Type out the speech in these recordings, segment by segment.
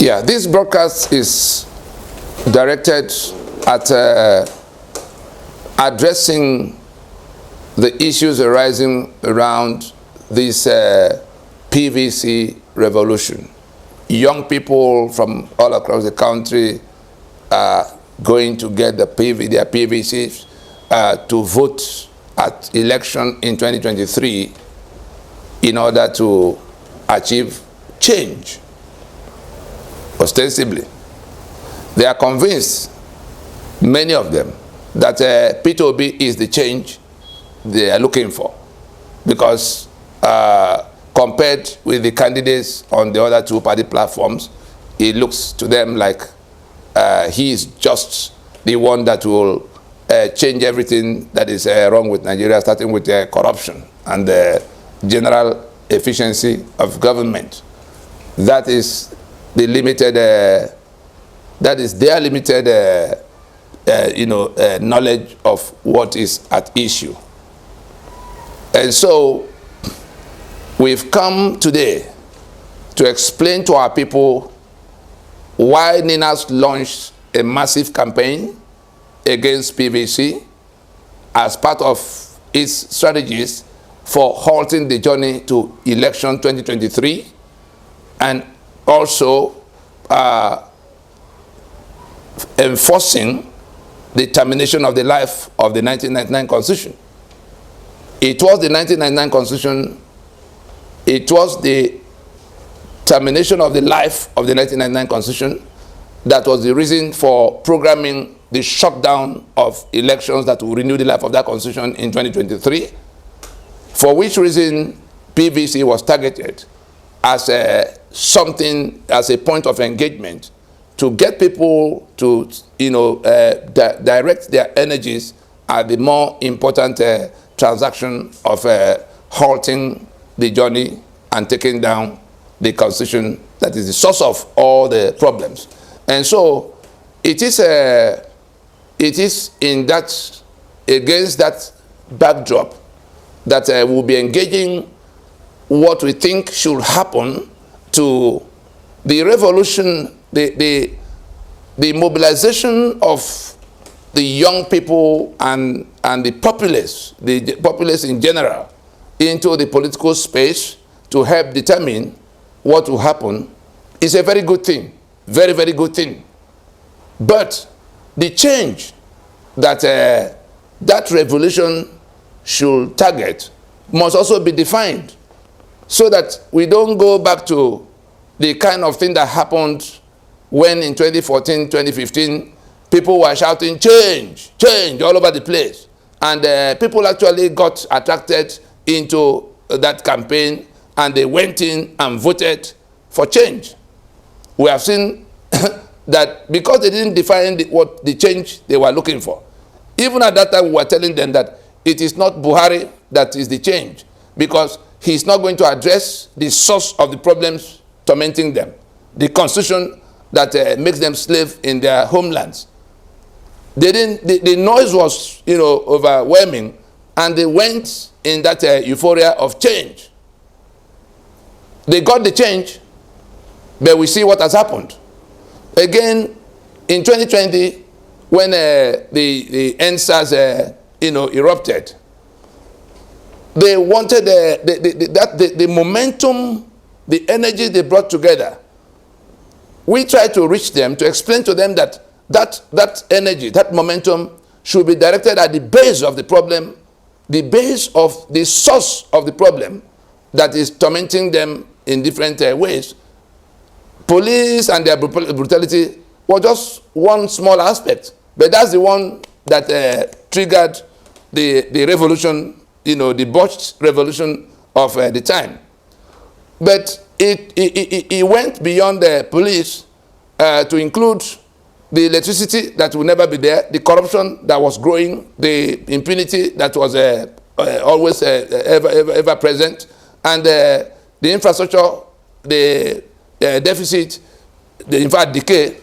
Yeah, this broadcast is directed at addressing the issues arising around this PVC revolution. Young people from all across the country are going to get their PVCs to vote at election in 2023 in order to achieve change, ostensibly. They are convinced, many of them, that P2B is the change they are looking for, because compared with the candidates on the other two party platforms, it looks to them like he is just the one that will change everything that is wrong with Nigeria, starting with corruption and the general efficiency of government. That is the limited, that is their limited, knowledge of what is at issue. And so we've come today to explain to our people why NINAS launched a massive campaign against PVC as part of its strategies for halting the journey to election 2023, and also enforcing the termination of the life of the 1999 Constitution. It was the 1999 Constitution, it was the termination of the life of the 1999 Constitution that was the reason for programming the shutdown of elections that will renew the life of that Constitution in 2023, for which reason PVC was targeted as as a point of engagement to get people to, direct their energies at the more important transaction of halting the journey and taking down the Constitution that is the source of all the problems. And so it is in that, against that backdrop, that we'll be engaging what we think should happen to the revolution, the mobilization of the young people and the populace in general into the political space to help determine what will happen is a very good thing, very, very good thing. But the change that that revolution should target must also be defined, so that we don't go back to the kind of thing that happened when in 2014, 2015, people were shouting change, change all over the place. And people actually got attracted into that campaign, and they went in and voted for change. We have seen that because they didn't define what the change they were looking for. Even at that time, we were telling them that it is not Buhari that is the change, because he's not going to address the source of the problems tormenting them, the constitution that makes them slave in their homelands. They didn't. The noise was, overwhelming, and they went in that euphoria of change. They got the change, but we see what has happened. Again, in 2020, when the NSAS erupted, they wanted the momentum, the energy they brought together. We tried to reach them to explain to them that energy, that momentum should be directed at the base of the problem, the base of the source of the problem that is tormenting them in different ways. Police and their brutality was just one small aspect, but that's the one that triggered the revolution, the botched revolution of the time. But it went beyond the police to include the electricity that will never be there, the corruption that was growing, the impunity that was always ever present, and the infrastructure, the deficit, in fact decay,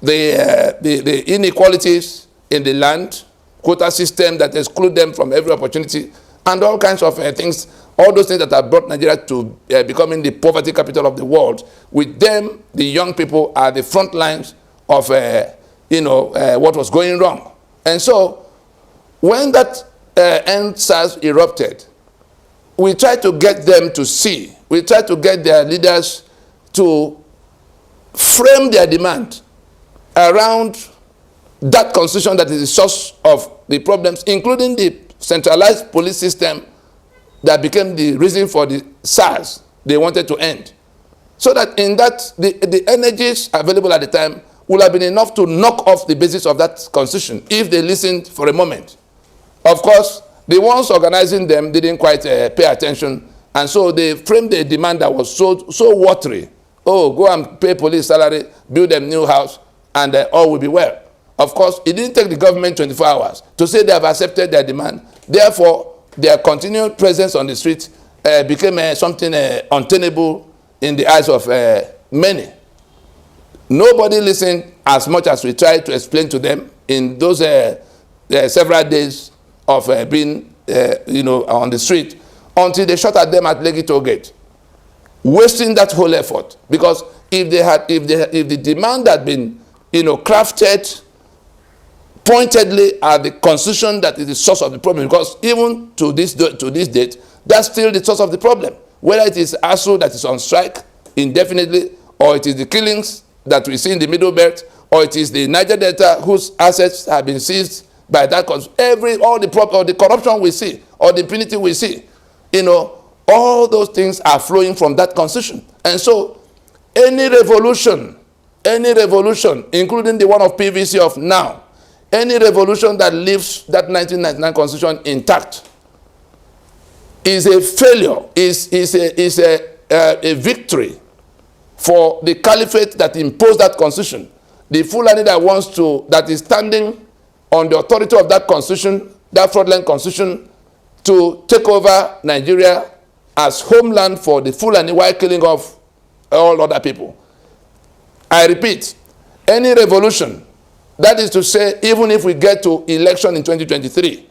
the inequalities in the land, quota system that exclude them from every opportunity, and all kinds of things, all those things that have brought Nigeria to becoming the poverty capital of the world. With them, the young people are the front lines of what was going wrong. And so when that EndSARS erupted, we tried to get them to see, we tried to get their leaders to frame their demand around that constitution that is the source of the problems, including the centralized police system that became the reason for the SARS they wanted to end. So that in that, the energies available at the time would have been enough to knock off the basis of that constitution if they listened for a moment. Of course, the ones organizing them didn't quite pay attention, and so they framed a demand that was so watery. Oh, go and pay police salary, build them new house, and all will be well. Of course, it didn't take the government 24 hours to say they have accepted their demand. Therefore, their continued presence on the street became something untenable in the eyes of many. Nobody listened as much as we tried to explain to them in those several days of being on the street, until they shot at them at Lekki Toll Gate, wasting that whole effort. Because if the demand had been crafted pointedly at the constitution that is the source of the problem, because even to this date, that's still the source of the problem. Whether it is ASU that is on strike indefinitely, or it is the killings that we see in the Middle Belt, or it is the Niger Delta whose assets have been seized by that, all the corruption we see, or the impunity we see, all those things are flowing from that constitution. And so any revolution, including the one of PVC of now, any revolution that leaves that 1999 constitution intact is a failure, is a victory for the caliphate that imposed that constitution. The Fulani that is standing on the authority of that constitution, that fraudulent constitution, to take over Nigeria as homeland for the Fulani while killing off all other people. I repeat, any revolution, that is to say, even if we get to election in 2023,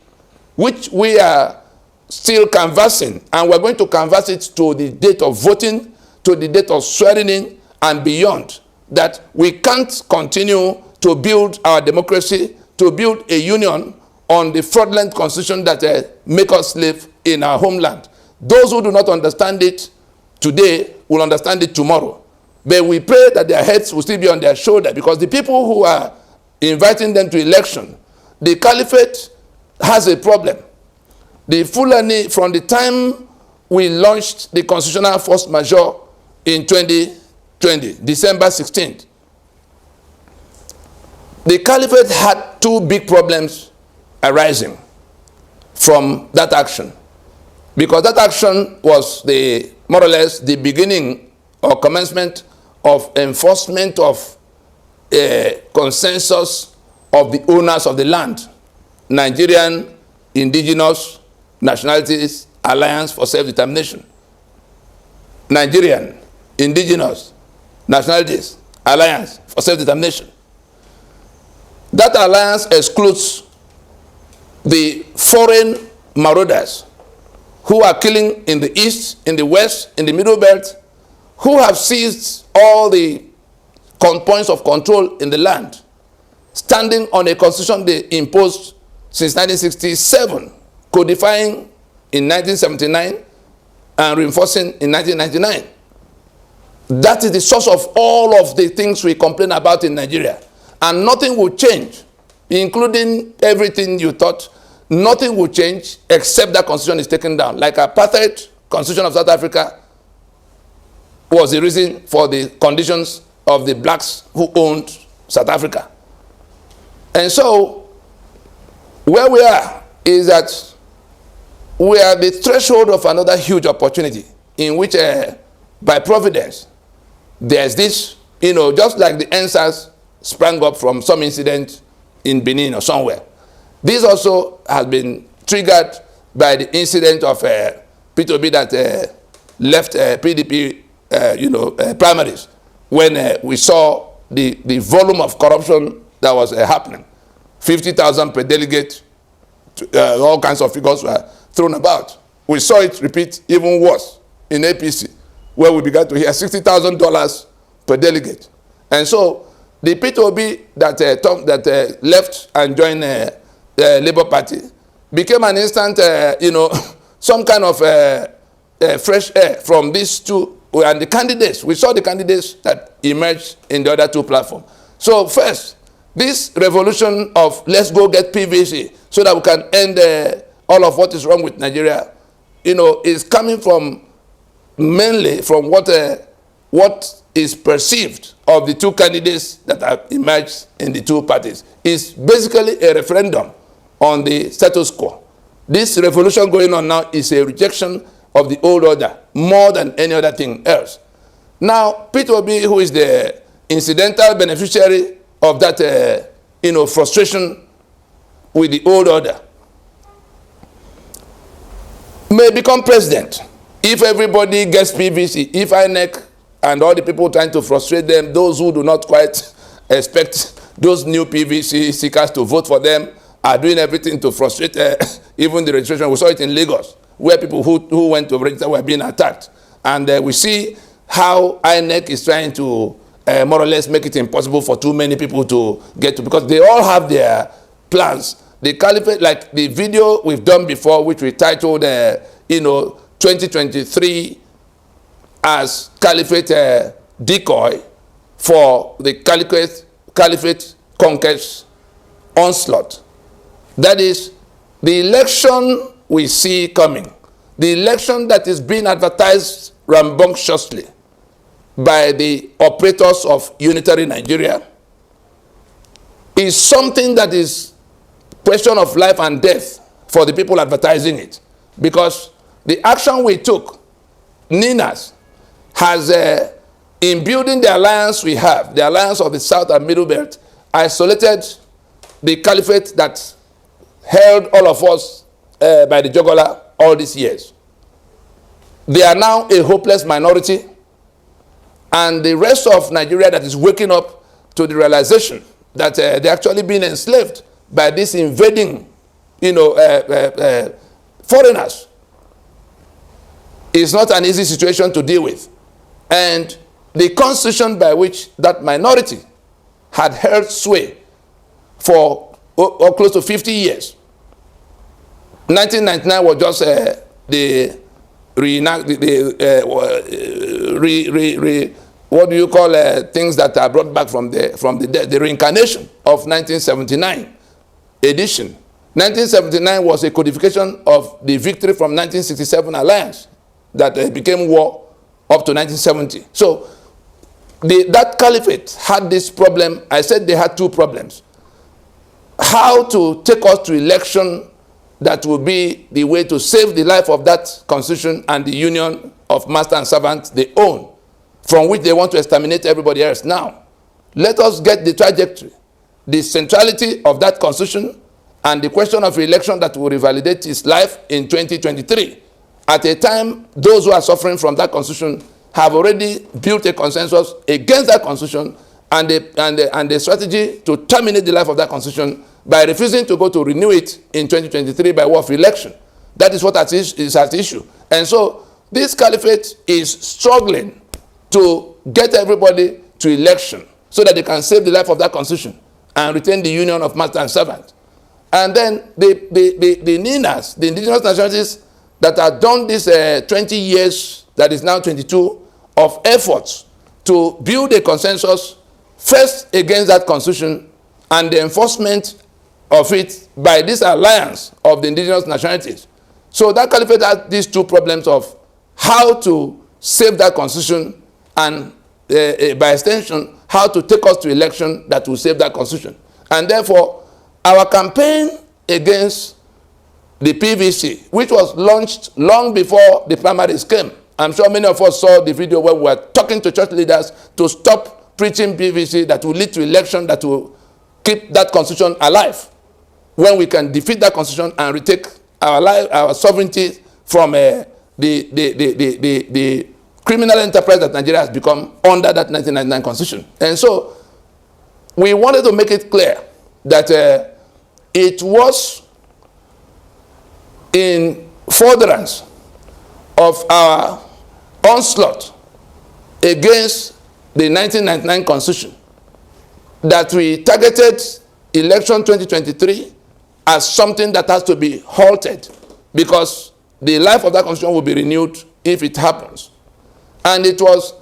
which we are still canvassing, and we're going to canvass it to the date of voting, to the date of swearing in, and beyond, that we can't continue to build our democracy, to build a union on the fraudulent constitution that make us live in our homeland. Those who do not understand it today will understand it tomorrow. But we pray that their heads will still be on their shoulder, because the people who are inviting them to election, the caliphate has a problem. The Fulani, from the time we launched the constitutional force majeure in 2020, December 16th, the caliphate had two big problems arising from that action. Because that action was more or less the beginning or commencement of enforcement of a consensus of the owners of the land, Nigerian Indigenous Nationalities Alliance for Self-Determination. Nigerian Indigenous Nationalities Alliance for Self-Determination. That alliance excludes the foreign marauders who are killing in the east, in the west, in the Middle Belt, who have seized all the points of control in the land, standing on a constitution they imposed since 1967, codifying in 1979 and reinforcing in 1999. That is the source of all of the things we complain about in Nigeria. And nothing will change, including everything you thought. Nothing will change except that constitution is taken down. Like apartheid constitution of South Africa was the reason for the conditions of the blacks who owned South Africa. And so, where we are is that we are at the threshold of another huge opportunity in which, by providence, there's this, just like the EndSARS sprang up from some incident in Benin or somewhere. This also has been triggered by the incident of P2B that left PDP, primaries, when we saw the volume of corruption that was happening. 50,000 per delegate, all kinds of figures were thrown about. We saw it repeat even worse in APC, where we began to hear $60,000 per delegate. And so the P2B that left and joined the Labour Party became an instant, some kind of fresh air from these two. And the candidates, we saw the candidates that emerged in the other two platforms. So first, this revolution of let's go get PVC so that we can end all of what is wrong with Nigeria, is coming from mainly from what is perceived of the two candidates that have emerged in the two parties. It's basically a referendum on the status quo. This revolution going on now is a rejection of the old order more than any other thing else. Now, P2B, who is the incidental beneficiary of that, frustration with the old order, may become president if everybody gets PVC, if INEC and all the people trying to frustrate them, those who do not quite expect those new PVC seekers to vote for them, are doing everything to frustrate even the registration. We saw it in Lagos, where people who went to register were being attacked. And we see how INEC is trying to more or less make it impossible for too many people to get to, because they all have their plans. The Caliphate, like the video we've done before, which we titled, 2023 as Caliphate decoy for the Caliphate Conquest onslaught. That is the election we see coming, the election that is being advertised rambunctiously by the operators of Unitary Nigeria, is something that is question of life and death for the people advertising it. Because the action we took, Ninas, has in building the alliance we have, the alliance of the South and Middle Belt, isolated the caliphate that held all of us by the jugular all these years. They are now a hopeless minority, and the rest of Nigeria that is waking up to the realization that they're actually being enslaved by this invading, foreigners. It's not an easy situation to deal with. And the constitution by which that minority had held sway for close to 50 years. 1999 was just things that are brought back from the dead, the reincarnation of 1979 edition. 1979 was a codification of the victory from 1967 alliance that became war up to 1970. So that caliphate had this problem. I said they had two problems. How to take us to election that will be the way to save the life of that constitution and the union of master and servant they own, from which they want to exterminate everybody else. Now, let us get the trajectory, the centrality of that constitution, and the question of election that will revalidate its life in 2023. At a time, those who are suffering from that constitution have already built a consensus against that constitution and a strategy to terminate the life of that constitution by refusing to go to renew it in 2023 by way of election. That is what is at issue. And so this caliphate is struggling to get everybody to election so that they can save the life of that constitution and retain the union of master and servant. And then the Ninas, the indigenous nationalities that have done this 20 years, that is now 22, of efforts to build a consensus first against that constitution and the enforcement of it by this alliance of the indigenous nationalities. So that caliphate has these two problems of how to save that constitution and by extension, how to take us to election that will save that constitution. And therefore, our campaign against the PVC, which was launched long before the primaries came. I'm sure many of us saw the video where we were talking to church leaders to stop preaching PVC that will lead to election that will keep that constitution alive, when we can defeat that constitution and retake our sovereignty from the criminal enterprise that Nigeria has become under that 1999 constitution. And so we wanted to make it clear that it was in furtherance of our onslaught against the 1999 Constitution, that we targeted election 2023 as something that has to be halted because the life of that Constitution will be renewed if it happens. And it was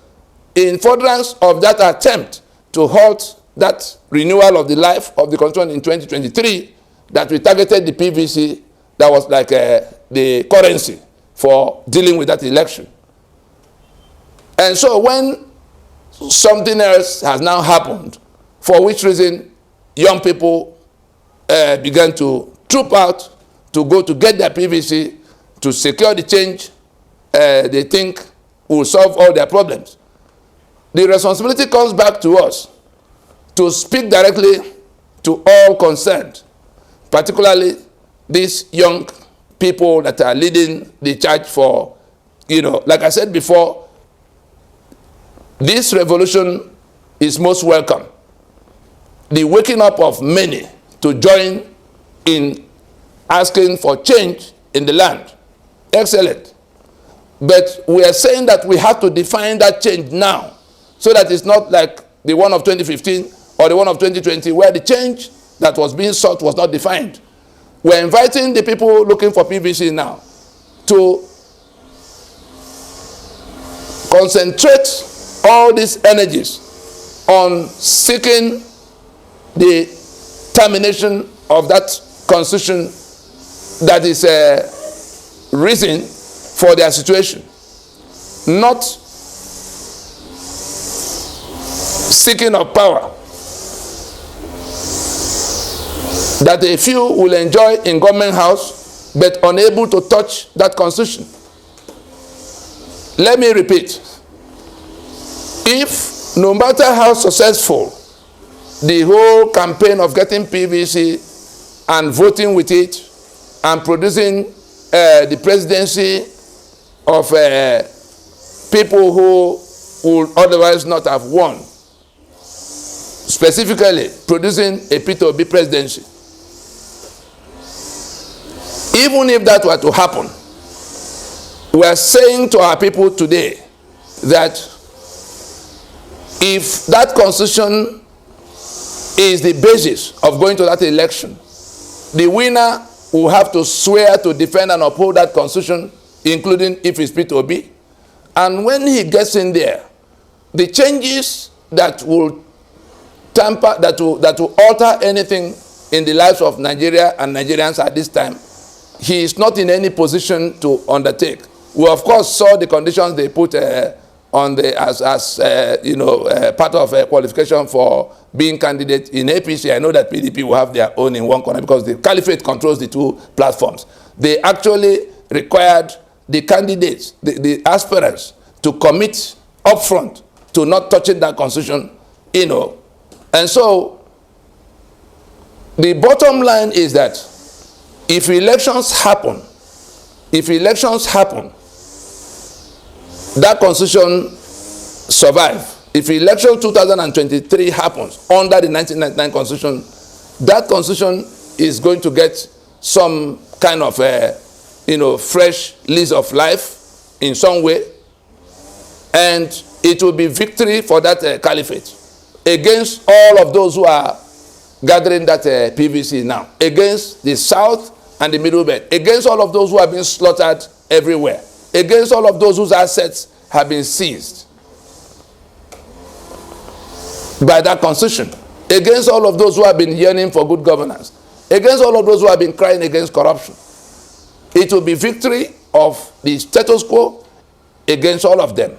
in furtherance of that attempt to halt that renewal of the life of the Constitution in 2023 that we targeted the PVC that was like the currency for dealing with that election. And so when something else has now happened, for which reason young people began to troop out to go to get their PVC to secure the change they think will solve all their problems, the responsibility comes back to us to speak directly to all concerned, particularly these young people that are leading the charge for, like I said before, this revolution is most welcome. The waking up of many to join in asking for change in the land. Excellent. But we are saying that we have to define that change now, so that it's not like the one of 2015 or the one of 2020, where the change that was being sought was not defined. We're inviting the people looking for PVC now to concentrate all these energies on seeking the termination of that Constitution that is a reason for their situation, not seeking of power that a few will enjoy in government house but unable to touch that Constitution. Let me repeat, if no matter how successful the whole campaign of getting PVC and voting with it and producing the presidency of people who would otherwise not have won, specifically producing a P2B presidency, even if that were to happen, we are saying to our people today that if that Constitution is the basis of going to that election, the winner will have to swear to defend and uphold that Constitution, including if it's P2B. And when he gets in there, the changes that will tamper, that will alter anything in the lives of Nigeria and Nigerians at this time, he is not in any position to undertake. We of course saw the conditions they put on the part of a qualification for being candidate in APC. I know that PDP will have their own in one corner because the Caliphate controls the two platforms. They actually required the candidates, the aspirants, to commit upfront to not touching that Constitution, And so the bottom line is that if elections happen, that Constitution survive. If election 2023 happens under the 1999 Constitution, that Constitution is going to get some kind of fresh lease of life in some way, and it will be victory for that caliphate against all of those who are gathering that PVC now, against the South and the Middle Belt, against all of those who have been slaughtered everywhere, against all of those whose assets have been seized by that Constitution, against all of those who have been yearning for good governance, against all of those who have been crying against corruption. It will be victory of the status quo against all of them.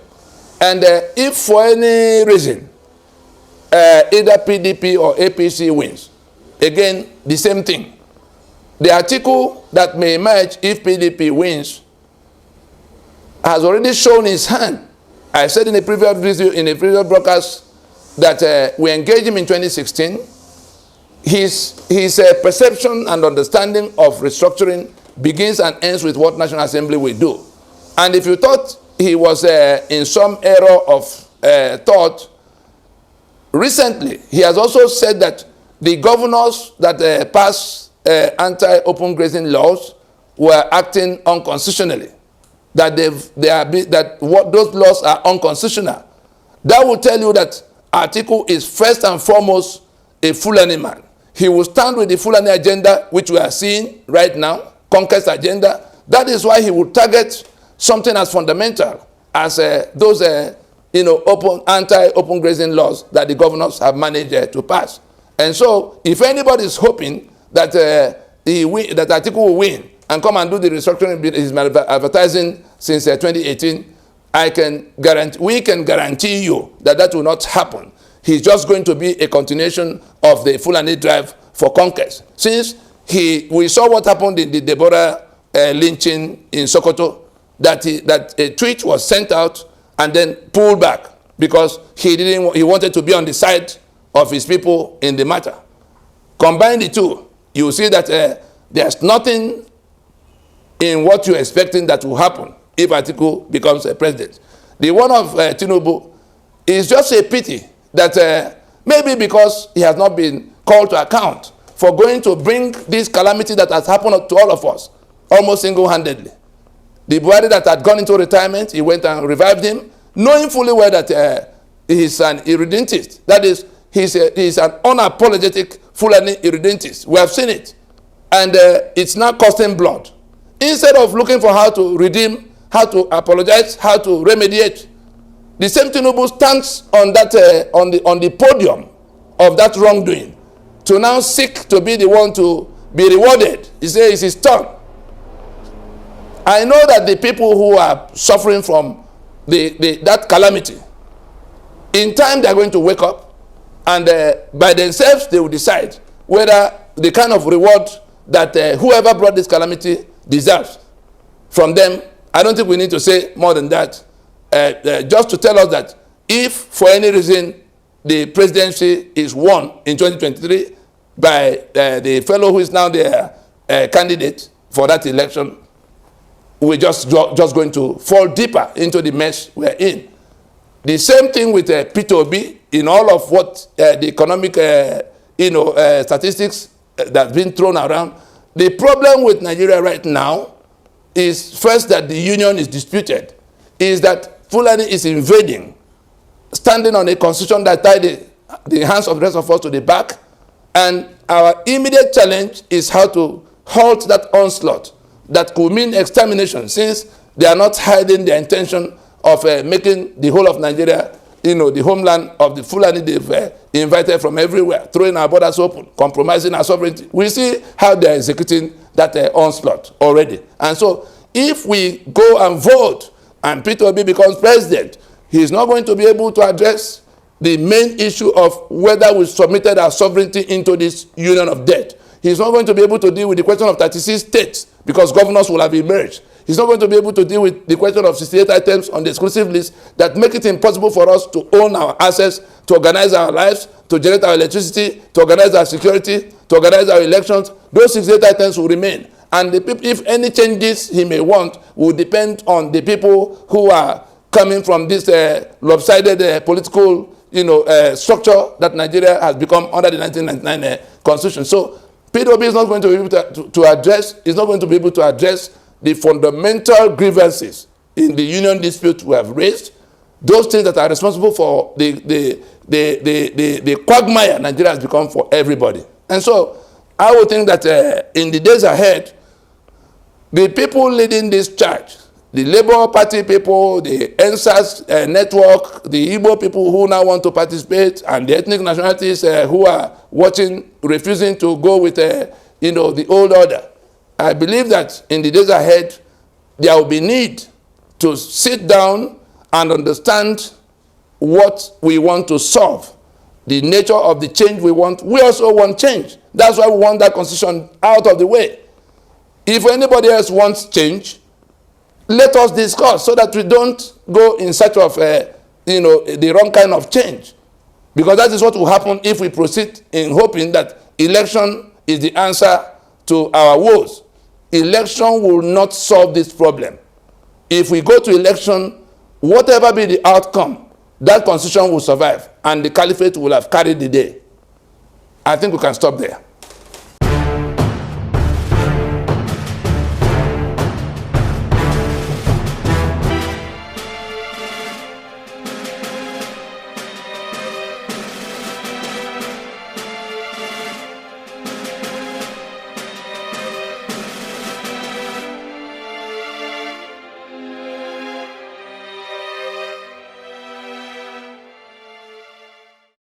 And if for any reason either PDP or APC wins, again, the same thing. The article that may emerge if PDP wins has already shown his hand. I said in a previous video, in a previous broadcast, that we engaged him in 2016. His perception and understanding of restructuring begins and ends with what National Assembly will do. And if you thought he was in some error of thought, recently he has also said that the governors that pass anti-open grazing laws were acting unconstitutionally, that those laws are unconstitutional. That will tell you that Atiku is first and foremost a Fulani man. He will stand with the Fulani agenda, which we are seeing right now, Conquest Agenda. That is why he will target something as fundamental as those anti-open grazing laws that the governors have managed to pass. And so, if anybody is hoping that that Atiku will win and come and do the restructuring he's been advertising since 2018, we can guarantee you that that will not happen. He's just going to be a continuation of the Fulani drive for conquest. Since we saw what happened in the Deborah lynching in Sokoto, that a tweet was sent out and then pulled back because he wanted to be on the side of his people in the matter. Combine the two, you see that there's nothing in what you're expecting that will happen if Atiku becomes a president. The one of Tinubu is just a pity that maybe because he has not been called to account for going to bring this calamity that has happened to all of us almost single-handedly. The Buhari that had gone into retirement, he went and revived him, knowing fully well that he's an irredentist. That is, he's an unapologetic Fulani irredentist. We have seen it. And it's now costing blood. Instead of looking for how to redeem, how to apologize, how to remediate, the same Tinubu stands on that on the podium of that wrongdoing to now seek to be the one to be rewarded. He says it's his turn. I know that the people who are suffering from that calamity, in time they are going to wake up, and by themselves they will decide whether the kind of reward that whoever brought this calamity deserves from them. I don't think we need to say more than that. Just to tell us that if for any reason the presidency is won in 2023 by the fellow who is now the candidate for that election, we're just going to fall deeper into the mess we're in. The same thing with P2B in all of what the economic statistics that's been thrown around. The problem with Nigeria right now is first that the union is disputed, is that Fulani is invading, standing on a constitution that tied the hands of the rest of us to the back, and our immediate challenge is how to halt that onslaught that could mean extermination, since they are not hiding their intention of making the whole of Nigeria, the homeland of the Fulani they've invited from everywhere, throwing our borders open, compromising our sovereignty. We see how they're executing that onslaught already. And so if we go and vote and Peter Obi becomes president, he's not going to be able to address the main issue of whether we submitted our sovereignty into this union of debt. He's not going to be able to deal with the question of 36 states because governors will have emerged. He's not going to be able to deal with the question of 68 items on the exclusive list that make it impossible for us to own our assets, to organize our lives, to generate our electricity, to organize our security, to organize our elections. Those 68 items will remain. And if any changes he may want will depend on the people who are coming from this lopsided political structure that Nigeria has become under the 1999 Constitution. So PWB is not going to be able to address the fundamental grievances in the union dispute we have raised, those things that are responsible for the quagmire Nigeria has become for everybody. And so I would think that in the days ahead, the people leading this charge, the Labour Party people, the NSAS network, the Igbo people who now want to participate, and the ethnic nationalities who are refusing to go with the old order. I believe that in the days ahead, there will be need to sit down and understand what we want to solve, the nature of the change we want. We also want change. That's why we want that constitution out of the way. If anybody else wants change, let us discuss so that we don't go in search of the wrong kind of change. Because that is what will happen if we proceed in hoping that election is the answer to our woes. Election will not solve this problem. If we go to election, whatever be the outcome, that constitution will survive and the caliphate will have carried the day. I think we can stop there.